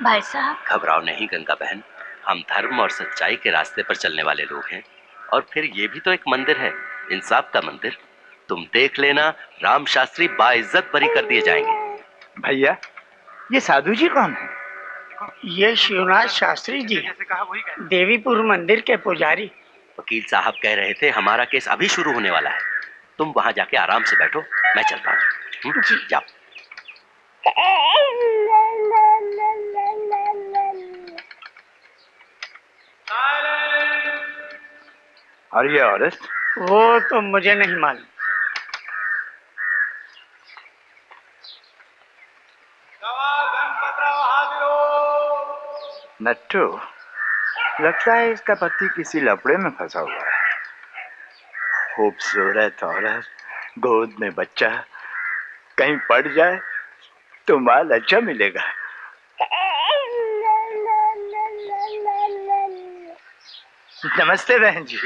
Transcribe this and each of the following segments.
भाई साहब। घबराओ नहीं गंगा बहन, हम धर्म और सच्चाई के रास्ते पर चलने वाले लोग हैं। और फिर ये भी तो एक मंदिर है, इंसाफ का मंदिर। तुम देख लेना, राम शास्त्री बाइज्जत बरी कर दिए जाएंगे। भैया, ये साधु जी कौन है? ये शिवनाथ शास्त्री जी, देवीपुर मंदिर के पुजारी। वकील साहब कह रहे थे हमारा केस अभी शुरू होने वाला है। तुम वहां जाके आराम से बैठो, मैं चलता हूँ। जाओ। और ये औरत? वो तो मुझे नहीं मालूम। नट्टू, लगता है इसका पति किसी लफड़े में फंसा हुआ है। खूबसूरत औरत, गोद में बच्चा, कहीं पड़ जाए तो माल अच्छा मिलेगा। नमस्ते बहन जी,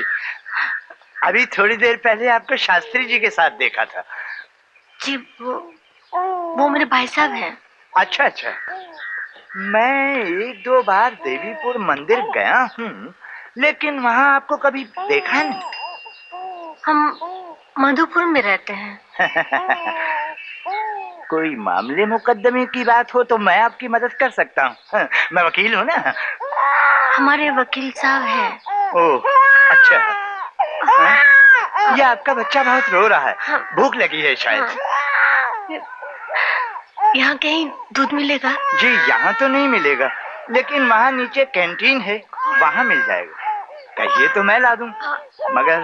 अभी थोड़ी देर पहले आपको शास्त्री जी के साथ देखा था। जी वो मेरे भाई साहब हैं। अच्छा अच्छा, मैं एक दो बार देवीपुर मंदिर गया हूँ, लेकिन वहाँ आपको कभी देखा नहीं। हम मधुपुर में रहते हैं। कोई मामले मुकदमे की बात हो तो मैं आपकी मदद कर सकता हूँ। मैं वकील हूँ ना। हमारे वकील साहब हैं। ओह अच्छा। ये आपका बच्चा बहुत रो रहा है, भूख लगी है शायद। यहाँ कहीं दूध मिलेगा? जी यहाँ तो नहीं मिलेगा, लेकिन वहाँ नीचे कैंटीन है, वहाँ मिल जाएगा। कहिए तो मैं ला दूँ, मगर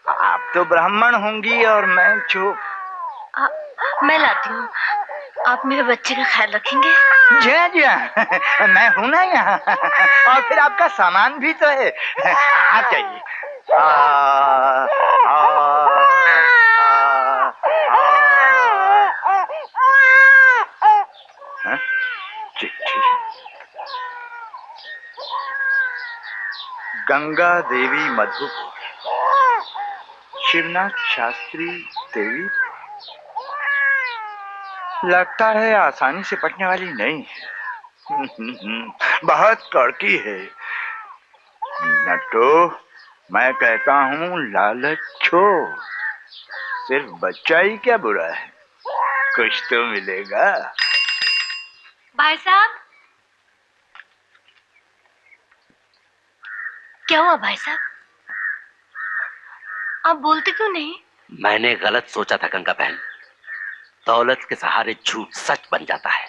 आप तो ब्राह्मण होंगी और मैं जो। मैं लाती हूँ। आप मेरे बच्चे का ख्याल रखेंगे? जी हाँ जी हाँ, मैं हूँ ना यहाँ। और फिर आपका सामान भी तो है, आप जाइए। गंगा देवी मधुपुर, शिवनाथ शास्त्री देवी। लगता है आसानी से पटने वाली नहीं है। बहुत कड़की है। नट्टू, मैं कहता हूँ लालच छोड़, सिर्फ बच्चा ही क्या बुरा है, कुछ तो मिलेगा। भाई साहब, क्या हुआ भाई साहब? आप बोलते क्यों नहीं? मैंने गलत सोचा था गंगा बहन, दौलत के सहारे झूठ सच बन जाता है।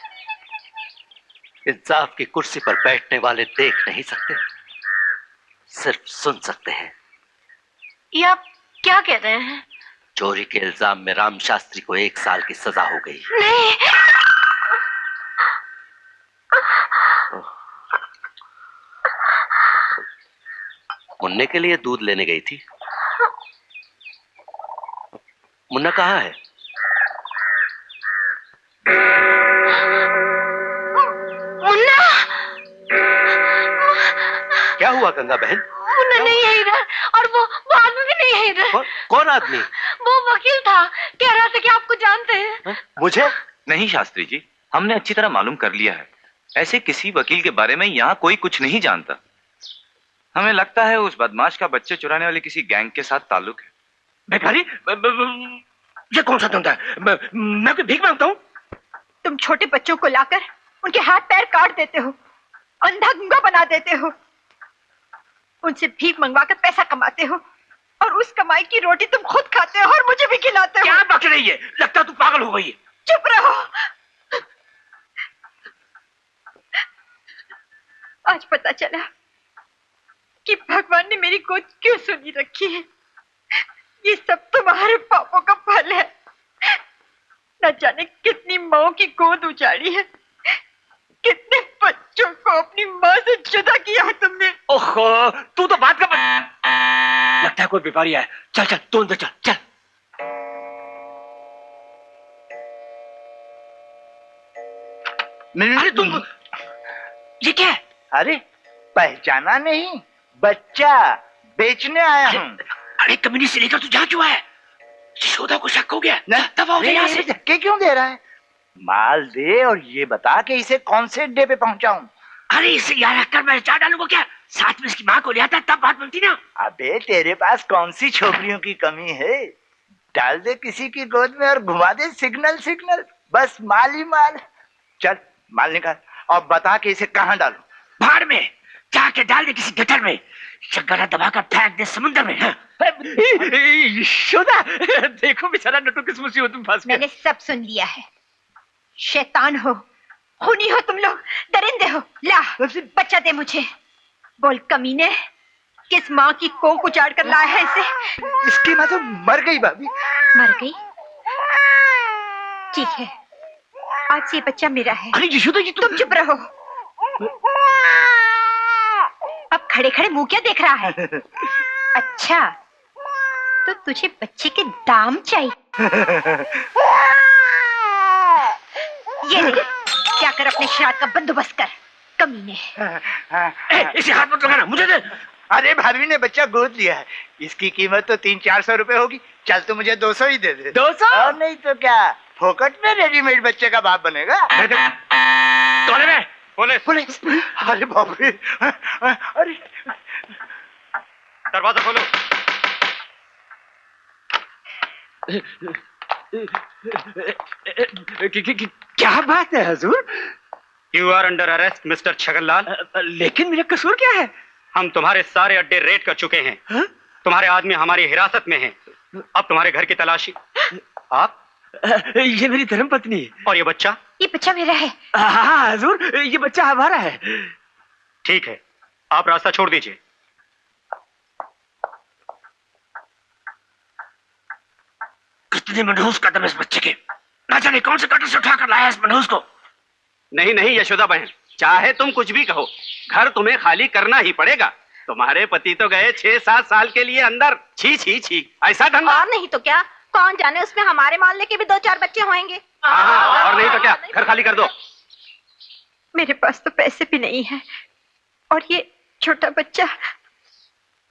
इंसाफ की कुर्सी पर बैठने वाले देख नहीं सकते, सिर्फ सुन सकते हैं। ये आप क्या कह रहे हैं? चोरी के इल्जाम में राम शास्त्री को 1 साल की सजा हो गई। नहीं। मुन्ने के लिए दूध लेने गई थी। मुन्ना कहाँ है? मुन्ना! क्या हुआ गंगा बहन? मुन्ना नहीं है इधर, और वो आदमी भी नहीं है इधर। कौन आदमी? वो वकील था, कह रहा था कि आपको जानते हैं। मुझे? नहीं शास्त्री जी, हमने अच्छी तरह मालूम कर लिया है। ऐसे किसी वकील के बारे में यहाँ कोई कुछ नहीं जानता। हमें लगता है उस बदमाश का बच्चे चुराने वाले किसी गैंग के साथ ताल्लुक है। भिखारी, ये कौन सा धंधा है? मैं कोई भीख मांगता हूँ? तुम छोटे बच्चों को लाकर उनके हाथ पैर काट देते हो, अंधा गुंगा बना देते हो, उनसे भीख मंगवाकर पैसा कमाते हो, और उस कमाई की रोटी तुम खुद खाते हो और मुझे भी खिलाते हो। क्या बक रही है? लगता तू पागल हो गई है। चुप रहो। आज पता चला कि भगवान ने मेरी गोद क्यों सुनी रखी है। ये सब तुम्हारे पापों का फल है। न जाने कितनी माओ की गोद उजाड़ी है, कितने बच्चों को अपनी माँ से जुदा किया है तुमने। ओहो, तू तो बात कर। लगता है कोई व्यापारी है। चल चल, तू अंदर चल चल। अरे तुम, ये क्या है? अरे पहचाना नहीं, बच्चा बेचने आया हूँ। अरे कमीनी से लेकर तू जा क्यों है? यशोदा को शक हो गया। तब आओ यहाँ से। धक्के क्यों दे रहा है? माल दे और ये बता कि इसे कौन से अड्डे पे पहुंचाऊं। अरे इसे यहाँ रखकर मैं चार डालूंगा क्या? साथ में इसकी माँ को ले आता तब बात बनती ना। अबे तेरे पास कौन सी छोकरियों की कमी है? डाल दे किसी की गोद में और घुमा दे सिग्नल सिग्नल, बस माल ही माल। चल माल निकाल और बता कि इसे कहाँ डालूं। भाड़ में जाके डाल दे किसी गटर में, शक्करा दबाकर फेंक दे समुद्र में। हाँ। यशोदा देखो बेचारा नटू किस मुसीबत में फंस गया। मैंने सब सुन लिया है। शैतान हो, खूनी हो तुम लोग, दरिंदे हो। ला बच्चा दे मुझे। बोल कमीने, किस माँ की कोख उजाड़ कर लाया है इसे? इसकी माँ तो मर गई भाभी। मर गई? ठीक है, आज से ये बच्चा मेरा है। अरे यशोदा जी तुम चुप रहो। अब खड़े खड़े मुंह क्या देख रहा है? अच्छा, तो तुझे बच्चे के दाम चाहिए? ये ले, जाकर अपने श्राद्ध का बंदोबस्त कर, कमीने। इसे हाथ मत लगाना, मुझे दे। अरे भाभी ने बच्चा गोद लिया है, इसकी कीमत तो 300-400 रुपए होगी। चल तू मुझे 200 ही दे दे। 200? और नहीं तो क्या, फोकट में रेडीमेड बच्चे का बाप बनेगा। तोले में पुलिस। पुलिस? अरे बाप रे, अरे दरवाजा खोलो। क्या बात है हुजूर? You are under arrest mister Chhaganlal. लेकिन मेरा कसूर क्या है? हम तुम्हारे सारे अड्डे रेड कर चुके हैं। हा? तुम्हारे आदमी हमारी हिरासत में हैं। अब तुम्हारे घर की तलाशी। आप? ये मेरी धर्मपत्नी है। और ये बच्चा? ये बच्चा मेरा है। हाँ हुजूर, ये बच्चा हमारा है। ठीक है, आप रास्ता छोड़ दीजिए। कितने मनहूस कदम इस बच्चे के, ना जाने कौन से कटर से उठाकर लाया इस मनहूस को। नहीं नहीं यशोदा बहन, चाहे तुम कुछ भी कहो, घर तुम्हें खाली करना ही पड़ेगा। तुम्हारे पति तो गए 6-7 साल के लिए अंदर। छी छी छी, ऐसा धंधा। और नहीं तो क्या, कौन जाने उसमें हमारे मोहल्ले के भी 2-4 बच्चे होंगे। हाँ, और नहीं तो क्या, घर खाली कर दो। मेरे पास तो पैसे भी नहीं है, और ये छोटा बच्चा,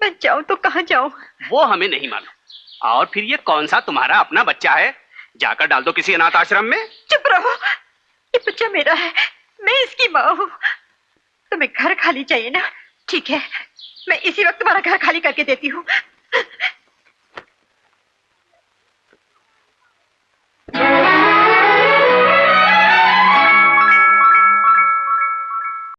मैं जाऊं तो कहाँ जाऊं? वो हमें नहीं मालूम। और फिर ये कौन सा तुम्हारा अपना बच्चा है? जाकर डाल दो किसी अनाथ आश्रम में। चुप रहो, ये बच्चा मेरा है, मैं इसकी माँ हूँ। तुम्हें घर खाली चाहिए ना? ठीक है, मैं इसी वक्त तुम्हारा घर खाली करके देती हूँ।